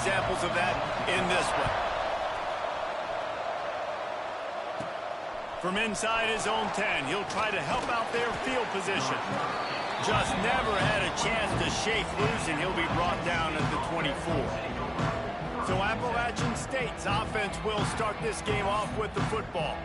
examples of that in this one. From inside his own 10, he'll try to help out their field position. Just never had a chance to shake loose, and he'll be brought down at the 24. So Appalachian State's offense will start this game off with the football.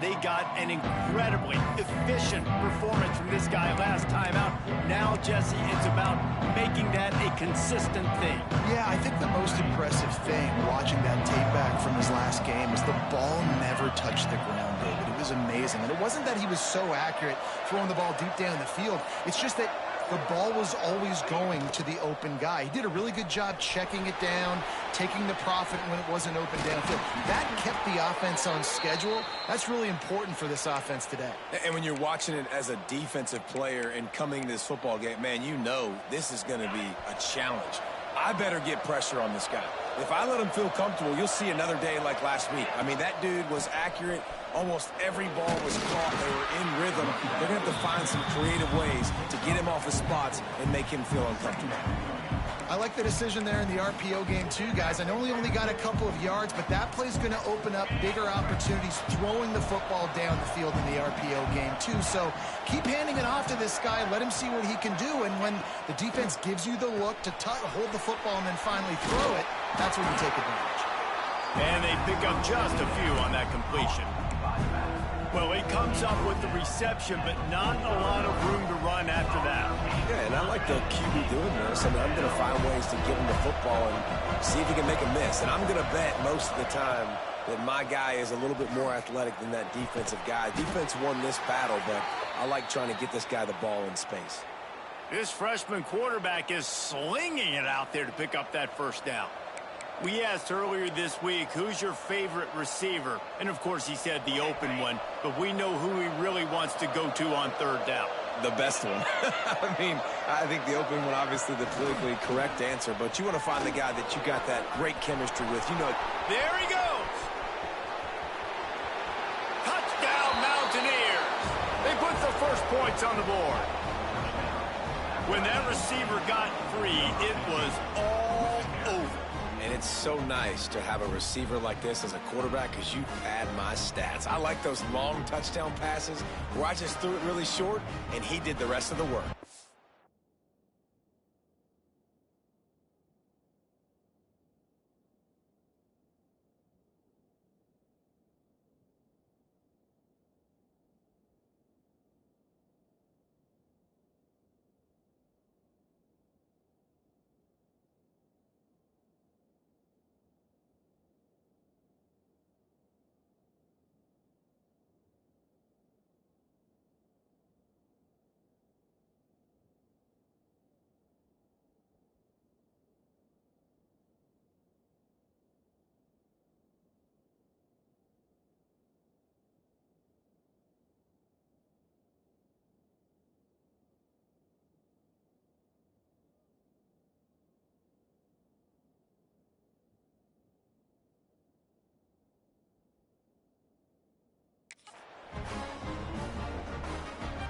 They got an incredibly efficient performance from this guy last time out. Now, Jesse, it's about making that a consistent thing. Yeah, I think the most impressive thing watching that tape back from his last game is the ball never touched the ground, David. It was amazing. And it wasn't that he was so accurate throwing the ball deep down the field. It's just that the ball was always going to the open guy. He did a really good job checking it down, taking the profit when it wasn't open downfield. That kept the offense on schedule. That's really important for this offense today. And when you're watching it as a defensive player and coming to this football game, man, you know this is going to be a challenge. I better get pressure on this guy. If I let him feel comfortable, you'll see another day like last week. I mean, that dude was accurate. Almost every ball was caught. They were in rhythm. They're going to have to find some creative ways to get him off his spots and make him feel uncomfortable. I like the decision there in the RPO game too, guys. I know he only got a couple of yards, but that play's going to open up bigger opportunities throwing the football down the field in the RPO game too. So keep handing it off to this guy. Let him see what he can do. And when the defense gives you the look to hold the football and then finally throw it, that's when you take advantage. And they pick up just a few on that completion. Well, he comes up with the reception, but not a lot of room to run after that. Yeah, and I like the QB doing this. I mean, I'm going to find ways to give him the football and see if he can make a miss. And I'm going to bet most of the time that my guy is a little bit more athletic than that defensive guy. Defense won this battle, but I like trying to get this guy the ball in space. This freshman quarterback is slinging it out there to pick up that first down. We asked earlier this week, who's your favorite receiver? And, of course, he said the open one, but we know who he really wants to go to on third down. The best one. I mean, I think the open one, obviously, the politically correct answer, but you want to find the guy that you got that great chemistry with. You know. There he goes. Touchdown, Mountaineers. They put the first points on the board. When that receiver got free, it was all over. And it's so nice to have a receiver like this as a quarterback because you pad my stats. I like those long touchdown passes where I just threw it really short and he did the rest of the work.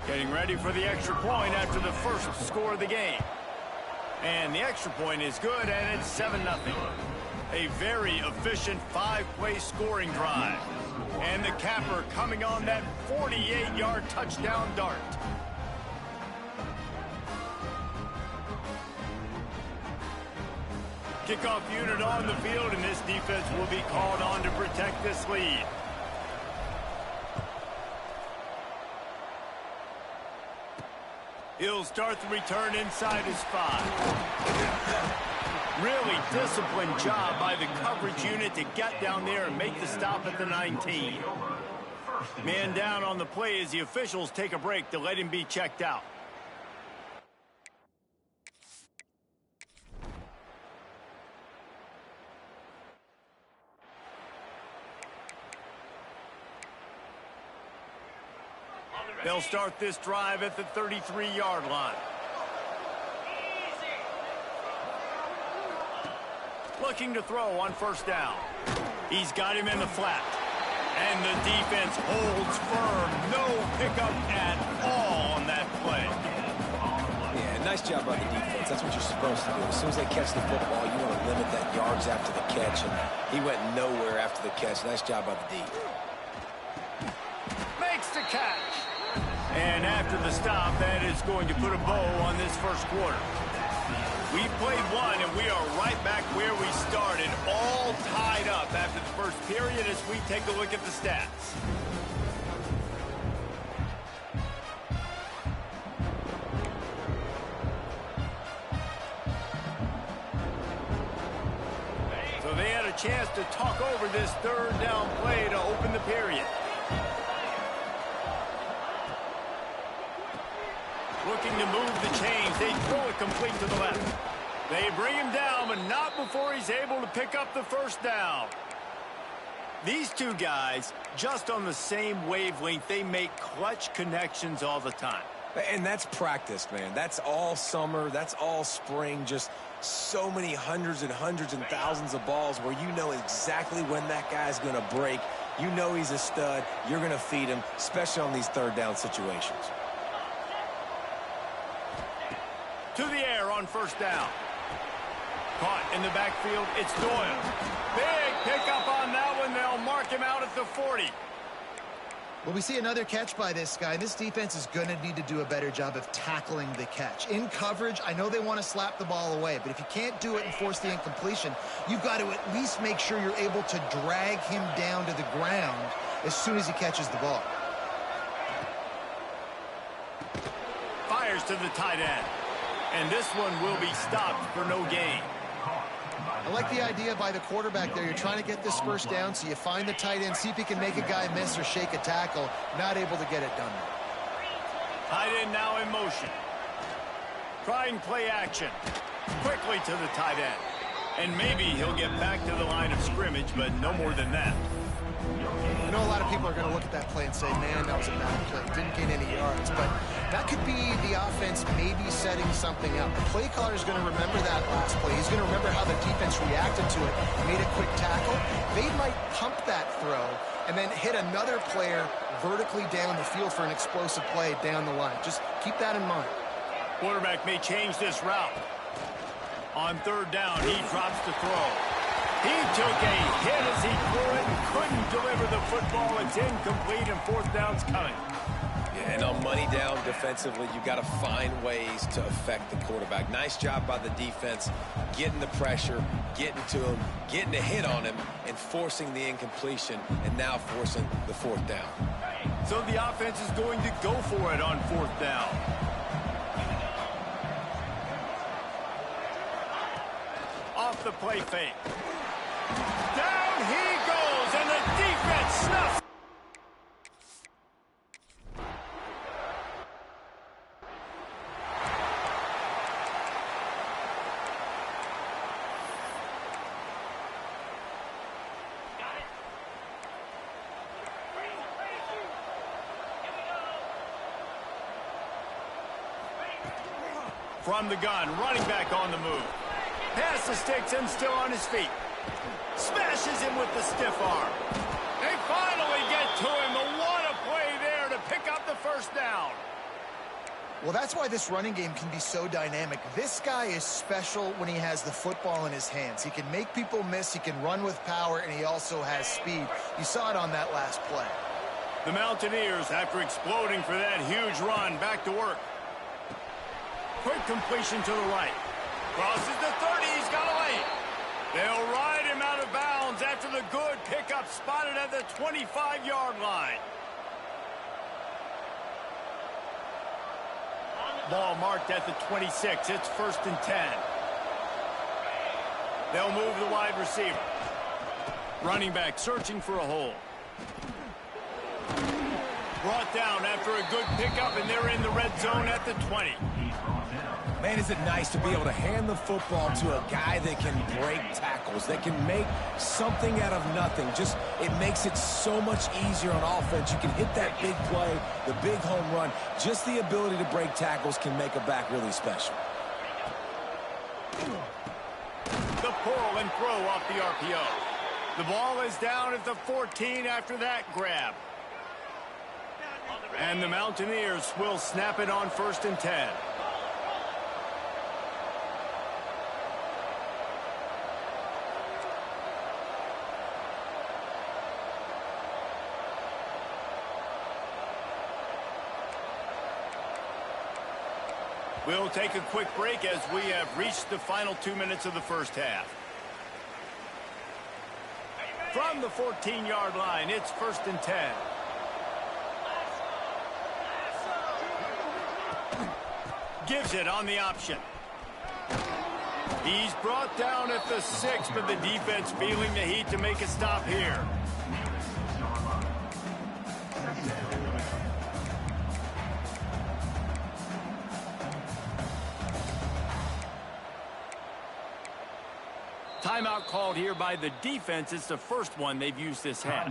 Getting ready for the extra point after the first score of the game. And the extra point is good, and it's 7-0. A very efficient 5-play scoring drive. And the capper coming on that 48-yard touchdown dart. Kickoff unit on the field, and this defense will be called on to protect this lead. He'll start the return inside his 5. Really disciplined job by the coverage unit to get down there and make the stop at the 19. Man down on the play as the officials take a break to let him be checked out. They'll start this drive at the 33-yard line. Looking to throw on first down. He's got him in the flat. And the defense holds firm. No pickup at all on that play. Yeah, nice job by the defense. That's what you're supposed to do. As soon as they catch the football, you want to limit that yardage yards after the catch, and he went nowhere after the catch. Nice job by the D. Makes the catch. And after the stop, that is going to put a bow on this first quarter. We've played one, and we are right back where we started, all tied up after the first period as we take a look at the stats. So they had a chance to talk over this third down play to open the period. Looking to move the chains. They throw it complete to the left. They bring him down, but not before he's able to pick up the first down. These two guys, just on the same wavelength, they make clutch connections all the time. And that's practice, man. That's all summer. That's all spring. Just so many hundreds and thousands of balls where you know exactly when that guy's going to break. You know he's a stud. You're going to feed him, especially on these third down situations. To the air on first down. Caught in the backfield, it's Doyle. Big pickup on that one. They'll mark him out at the 40. Well, we see another catch by this guy. This defense is going to need to do a better job of tackling the catch. In coverage, I know they want to slap the ball away, but if you can't do it and force the incompletion, you've got to at least make sure you're able to drag him down to the ground as soon as he catches the ball. Fires to the tight end. And this one will be stopped for no gain. I like the idea by the quarterback there. You're trying to get this first down, so you find the tight end, see if he can make a guy miss or shake a tackle. Not able to get it done. Tight end now in motion. Trying play action. Quickly to the tight end. And maybe he'll get back to the line of scrimmage, but no more than that. I know a lot of people are going to look at that play and say, man, that was a bad play. Didn't gain any yards. But that could be the offense maybe setting something up. The play caller is going to remember that last play. He's going to remember how the defense reacted to it, made a quick tackle. They might pump that throw and then hit another player vertically down the field for an explosive play down the line. Just keep that in mind. Quarterback may change this route. On third down, he drops the throw. He took a hit as he threw it and couldn't deliver the football. It's incomplete and fourth down's coming. Yeah, and on money down defensively, you got to find ways to affect the quarterback. Nice job by the defense, getting the pressure, getting to him, getting a hit on him, and forcing the incompletion, and now forcing the fourth down. So the offense is going to go for it on fourth down. Off the play fake. Down he goes, and the defense snuffs. From the gun, running back on the move. Pass the sticks and still on his feet. Smashes him with the stiff arm. They finally get to him. The what a play there to pick up the first down. Well, that's why this running game can be so dynamic. This guy is special when he has the football in his hands. He can make people miss, he can run with power, and he also has speed. You saw it on that last play. The Mountaineers, after exploding for that huge run, back to work. Quick completion to the right. Crosses the 30, he's got a lane. They'll ride him out of bounds after the good pickup spotted at the 25-yard line. Ball marked at the 26. It's 1st and 10. They'll move the wide receiver. Running back searching for a hole. Brought down after a good pickup, and they're in the red zone at the 20. Man, is it nice to be able to hand the football to a guy that can break tackles, that can make something out of nothing. Just, it makes it so much easier on offense. You can hit that big play, the big home run. Just the ability to break tackles can make a back really special. The pull and throw off the RPO. The ball is down at the 14 after that grab. And the Mountaineers will snap it on 1st and 10. We'll take a quick break as we have reached the final 2 minutes of the first half. From the 14-yard line, it's 1st and 10. Gives it on the option. He's brought down at the 6, but the defense feeling the heat to make a stop here. Timeout called here by the defense. It's the first one they've used this half.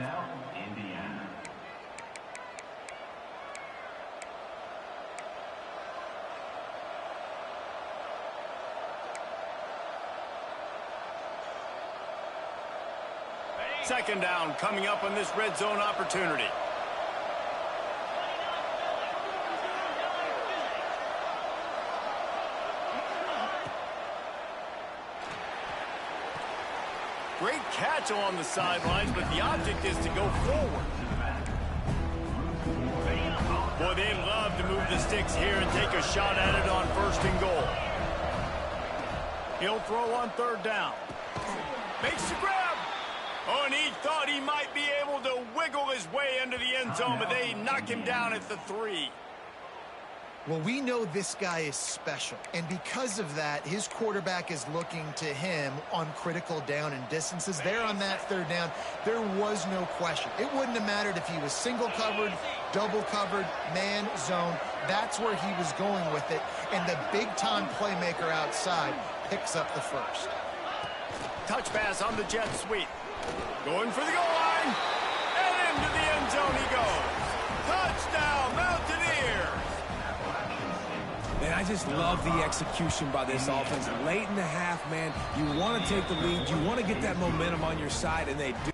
Second down coming up on this red zone opportunity. Great catch along the sidelines, but the object is to go forward. Boy, they love to move the sticks here and take a shot at it on 1st and goal. He'll throw on 3rd down. Makes the grab. Oh, and he thought he might be able to wiggle his way into the end zone, but they knock him down at the 3. Well, we know this guy is special, and because of that, his quarterback is looking to him on critical down and distances. There on that 3rd down, there was no question. It wouldn't have mattered if he was single covered, double covered, man, zone. That's where he was going with it, and the big-time playmaker outside picks up the 1st. Touch pass on the jet sweep. Going for the goal line, and into the end zone he goes. Touchdown, Mountaineers! Man, I just love the execution by this offense. Late in the half, man, you want to take the lead. You want to get that momentum on your side, and they do.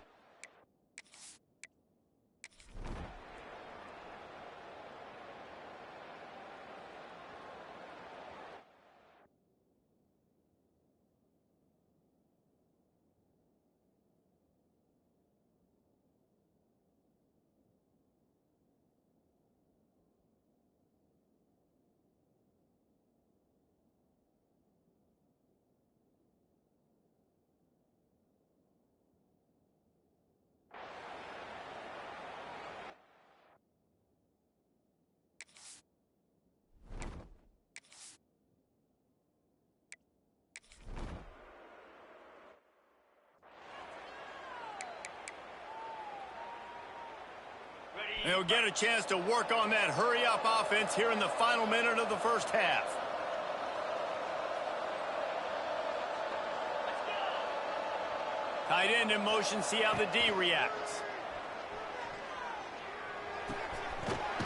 They'll get a chance to work on that hurry-up offense here in the final minute of the first half. Tight end in motion, see how the D reacts.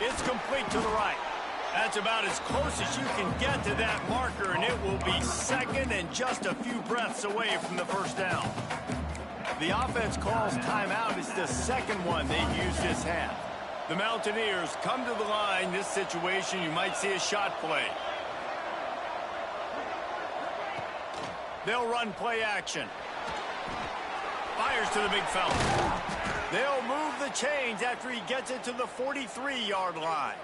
It's complete to the right. That's about as close as you can get to that marker, and it will be 2nd and just a few breaths away from the 1st down. The offense calls timeout. It's the 2nd one they've used this half. The Mountaineers come to the line. This situation, you might see a shot play. They'll run play action. Fires to the big fella. They'll move the chains after he gets it to the 43-yard line.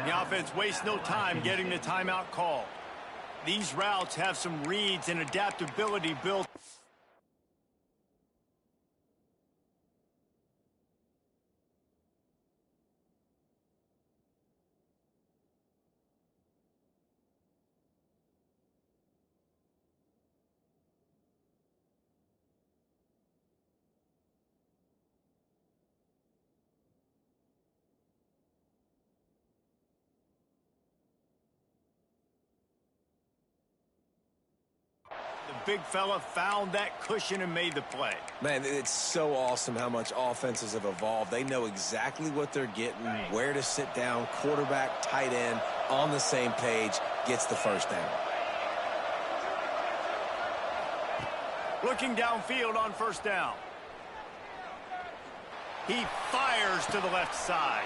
The offense wastes no time getting the timeout called. These routes have some reads and adaptability built. Big fella found that cushion and made the play. Man, it's so awesome how much offenses have evolved. They know exactly what they're getting, where to sit down, quarterback, tight end, on the same page, gets the 1st down. Looking downfield on 1st down. He fires to the left side.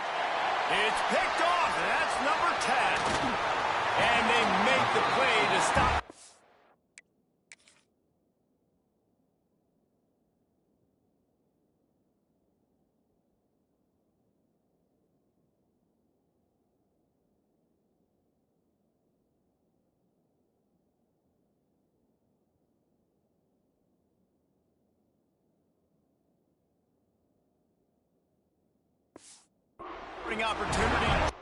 It's picked off, and that's number 10. And they make the play to stop. Opportunity.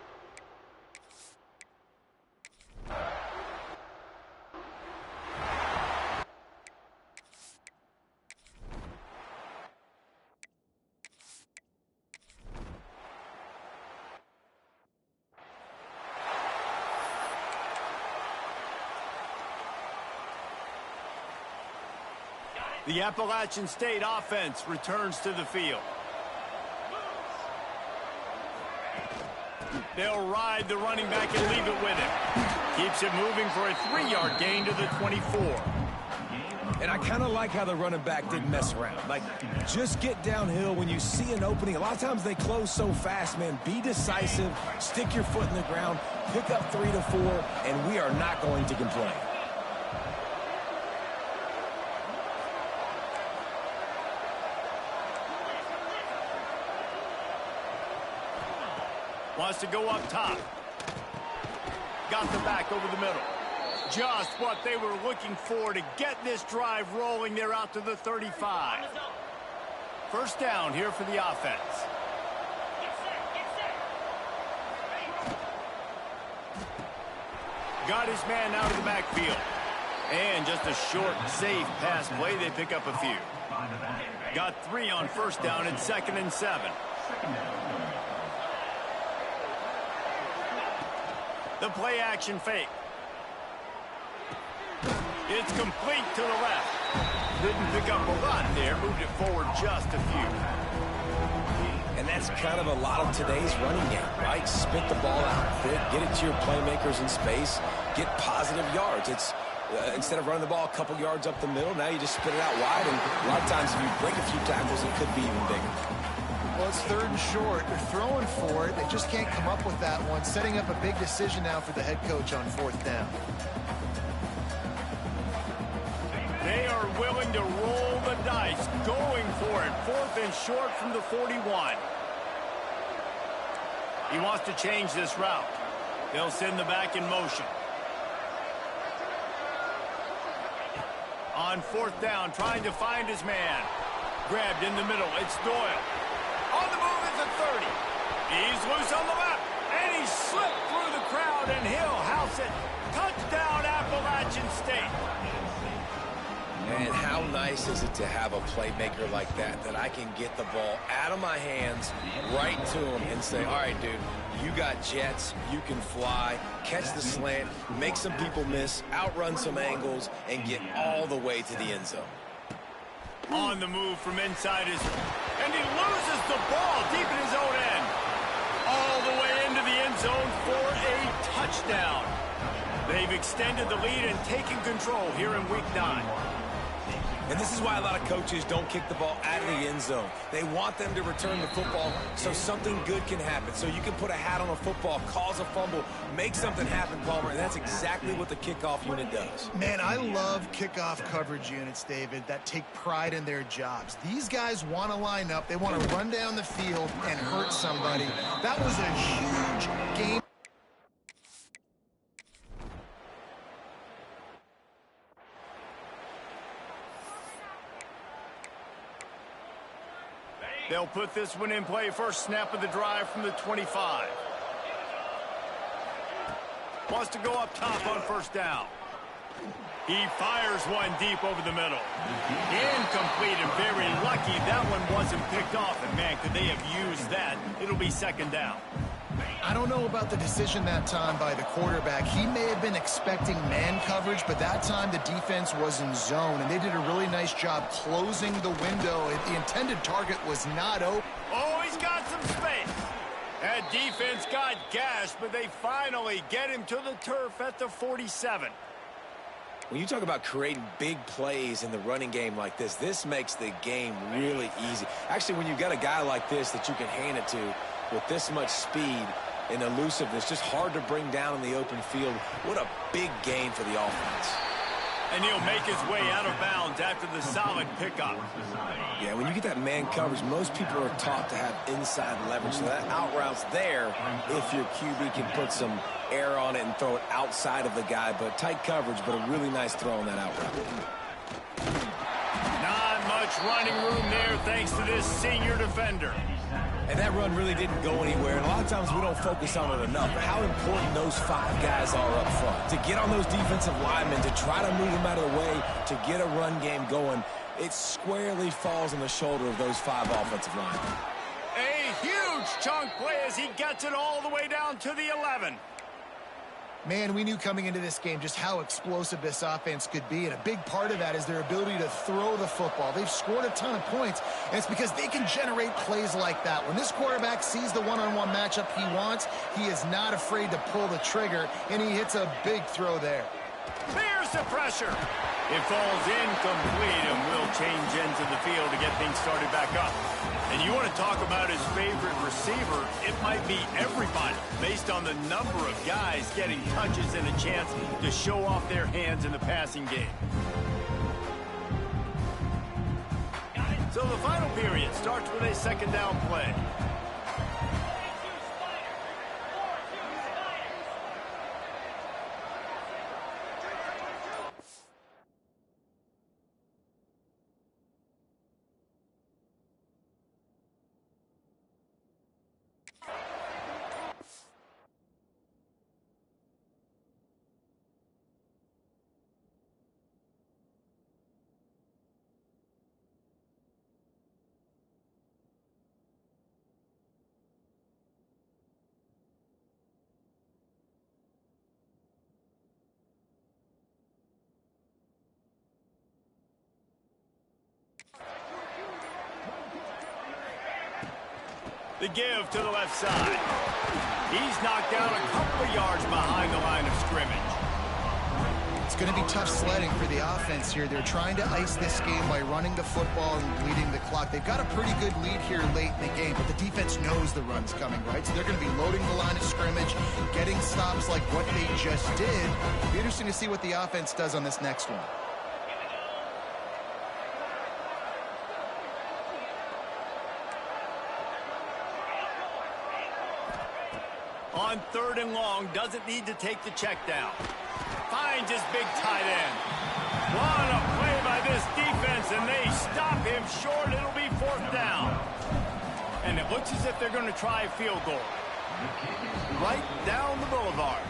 The Appalachian State offense returns to the field. They'll ride the running back and leave it with him. Keeps it moving for a 3-yard gain to the 24. And I kind of like how the running back didn't mess around. Like, just get downhill when you see an opening. A lot of times they close so fast, man. Be decisive, stick your foot in the ground, pick up 3 to 4, and we are not going to complain. Wants to go up top. Got the back over the middle. Just what they were looking for to get this drive rolling there out to the 35. First down here for the offense. Got his man out of the backfield. And just a short, safe pass play. They pick up a few. Got 3 on first down and 2nd and 7. The play action fake. It's complete to the left. Didn't pick up a lot there. Moved it forward just a few. And that's kind of a lot of today's running game, right? Spit the ball out quick, get it to your playmakers in space, get positive yards. It's instead of running the ball a couple yards up the middle, now you just spit it out wide. And a lot of times if you break a few tackles, it could be even bigger. Well, it's 3rd and short. They're throwing for it. They just can't come up with that one. Setting up a big decision now for the head coach on 4th down. They are willing to roll the dice, going for it. 4th and short from the 41. He wants to change this route. They'll send the back in motion. On 4th down, trying to find his man. Grabbed in the middle. It's Doyle. On the move is a 30. He's loose on the left. And he slipped through the crowd, and he'll house it. Touchdown, Appalachian State. And how nice is it to have a playmaker like that I can get the ball out of my hands right to him and say, all right, dude, you got jets, you can fly, catch the slant, make some people miss, outrun some angles, and get all the way to the end zone. On the move from inside his... And he loses the ball deep in his own end. All the way into the end zone for a touchdown. They've extended the lead and taken control here in Week 9. And this is why a lot of coaches don't kick the ball out of the end zone. They want them to return the football so something good can happen. So you can put a hat on a football, cause a fumble, make something happen, Palmer, and that's exactly what the kickoff unit does. Man, I love kickoff coverage units, David, that take pride in their jobs. These guys want to line up. They want to run down the field and hurt somebody. That was a huge game. They'll put this one in play. First snap of the drive from the 25. Wants to go up top on first down. He fires one deep over the middle. Incomplete, and very lucky that one wasn't picked off. And, man, could they have used that? It'll be 2nd down. I don't know about the decision that time by the quarterback. He may have been expecting man coverage, but that time the defense was in zone, and they did a really nice job closing the window. The intended target was not open. Oh, he's got some space. That defense got gashed, but they finally get him to the turf at the 47. When you talk about creating big plays in the running game like this makes the game really easy. Actually, when you've got a guy like this that you can hand it to with this much speed and elusiveness, just hard to bring down in the open field. What a big gain for the offense. And he'll make his way out of bounds after the solid pickup. Yeah, when you get that man coverage, most people are taught to have inside leverage. So that out route's there if your QB can put some air on it and throw it outside of the guy. But tight coverage, but a really nice throw on that out route. Not much running room there thanks to this senior defender. And that run really didn't go anywhere. And a lot of times we don't focus on it enough. But how important those 5 guys are up front. To get on those defensive linemen, to try to move them out of the way, to get a run game going, it squarely falls on the shoulder of those 5 offensive linemen. A huge chunk play as he gets it all the way down to the 11. Man, we knew coming into this game just how explosive this offense could be, and a big part of that is their ability to throw the football. They've scored a ton of points, and it's because they can generate plays like that. When this quarterback sees the one-on-one matchup he wants, he is not afraid to pull the trigger, and he hits a big throw there. There's the pressure. It falls incomplete and will change into the field to get things started back up. And you want to talk about his favorite receiver, it might be everybody, based on the number of guys getting touches and a chance to show off their hands in the passing game. So the final period starts with a second down play. The give to the left side. He's knocked down a couple of yards behind the line of scrimmage. It's going to be tough sledding for the offense here. They're trying to ice this game by running the football and bleeding the clock. They've got a pretty good lead here late in the game, but the defense knows the run's coming, right? So they're going to be loading the line of scrimmage, getting stops like what they just did. It'll be interesting to see what the offense does on this next one. On 3rd and long, doesn't need to take the check down. Finds his big tight end. What a play by this defense, and they stop him short. It'll be 4th down. And it looks as if they're going to try a field goal. Right down the boulevard.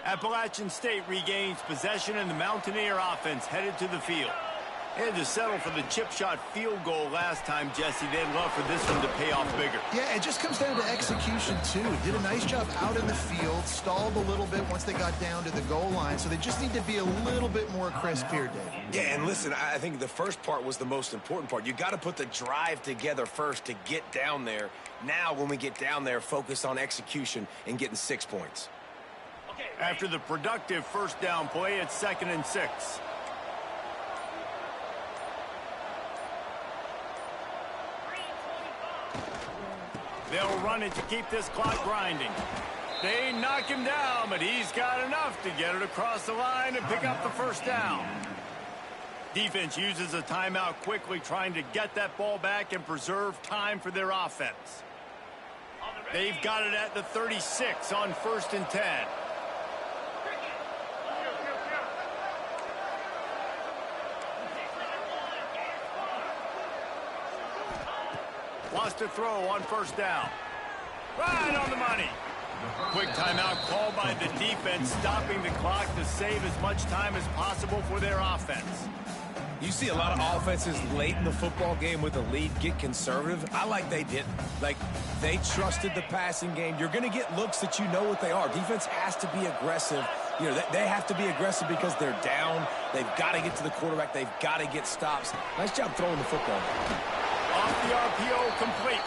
Appalachian State regains possession, and the Mountaineer offense headed to the field. They had to settle for the chip shot field goal last time, Jesse. They'd love for this one to pay off bigger. Yeah, it just comes down to execution, too. Did a nice job out in the field, stalled a little bit once they got down to the goal line, so they just need to be a little bit more crisp here, Dave. Yeah, and listen, I think the first part was the most important part. You got to put the drive together first to get down there. Now, when we get down there, focus on execution and getting 6 points. After the productive first down play, it's 2nd and 6. They'll run it to keep this clock grinding. They knock him down, but he's got enough to get it across the line and pick up the first down. Defense uses a timeout quickly, trying to get that ball back and preserve time for their offense. They've got it at the 36 on 1st and 10. Wants to throw on 1st down. Right on the money. Quick timeout called by the defense, stopping the clock to save as much time as possible for their offense. You see a lot of offenses late in the football game with a lead get conservative. I like they didn't. Like, they trusted the passing game. You're going to get looks that you know what they are. Defense has to be aggressive. You know, they have to be aggressive because they're down. They've got to get to the quarterback. They've got to get stops. Nice job throwing the football. Off the RPO, complete.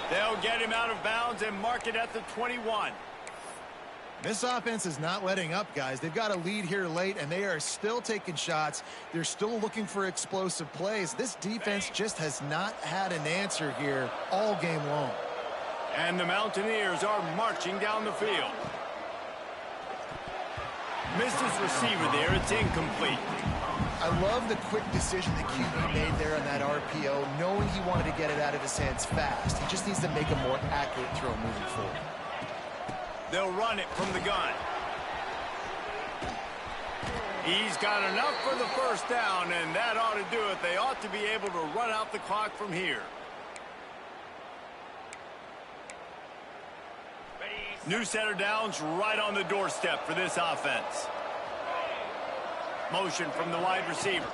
They'll get him out of bounds and mark it at the 21. This offense is not letting up, guys. They've got a lead here late, and they are still taking shots. They're still looking for explosive plays. This defense just has not had an answer here all game long. And the Mountaineers are marching down the field. Missed his receiver there. It's incomplete. I love the quick decision the QB made there on that RPO, knowing he wanted to get it out of his hands fast. He just needs to make a more accurate throw moving forward. They'll run it from the gun. He's got enough for the first down, and that ought to do it. They ought to be able to run out the clock from here. New set of downs right on the doorstep for this offense. Motion from the wide receiver.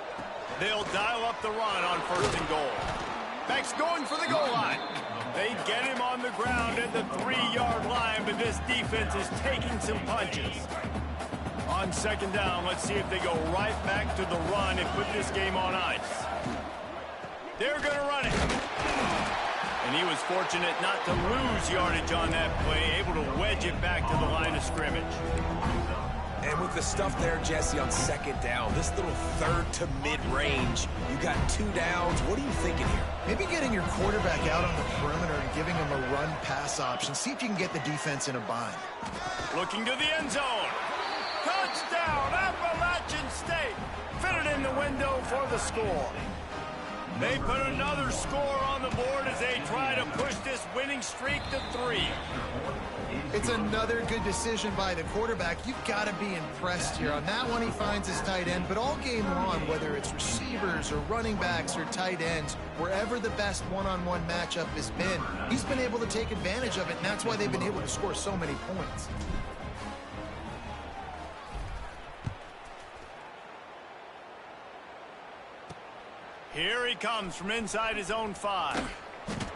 They'll dial up the run on 1st and goal. Beck's going for the goal line. They get him on the ground at the 3-yard line, but this defense is taking some punches. On 2nd down, let's see if they go right back to the run and put this game on ice. They're going to run it. And he was fortunate not to lose yardage on that play, able to wedge it back to the line of scrimmage. And with the stuff there, Jesse, on 2nd down, this little 3rd to mid-range, you got 2 downs. What are you thinking here? Maybe getting your quarterback out on the perimeter and giving him a run-pass option. See if you can get the defense in a bind. Looking to the end zone. Touchdown, Appalachian State. Fitted in the window for the score. They put another score on the board as they try to push this winning streak to 3. It's another good decision by the quarterback. You've got to be impressed here. On that one, he finds his tight end, but all game long, whether it's receivers or running backs or tight ends, wherever the best one-on-one matchup has been, he's been able to take advantage of it, and that's why they've been able to score so many points. Here he comes from inside his own 5.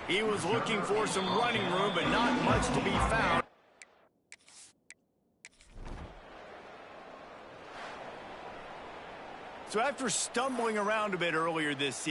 He was looking for some running room, but not much to be found. So after stumbling around a bit earlier this season,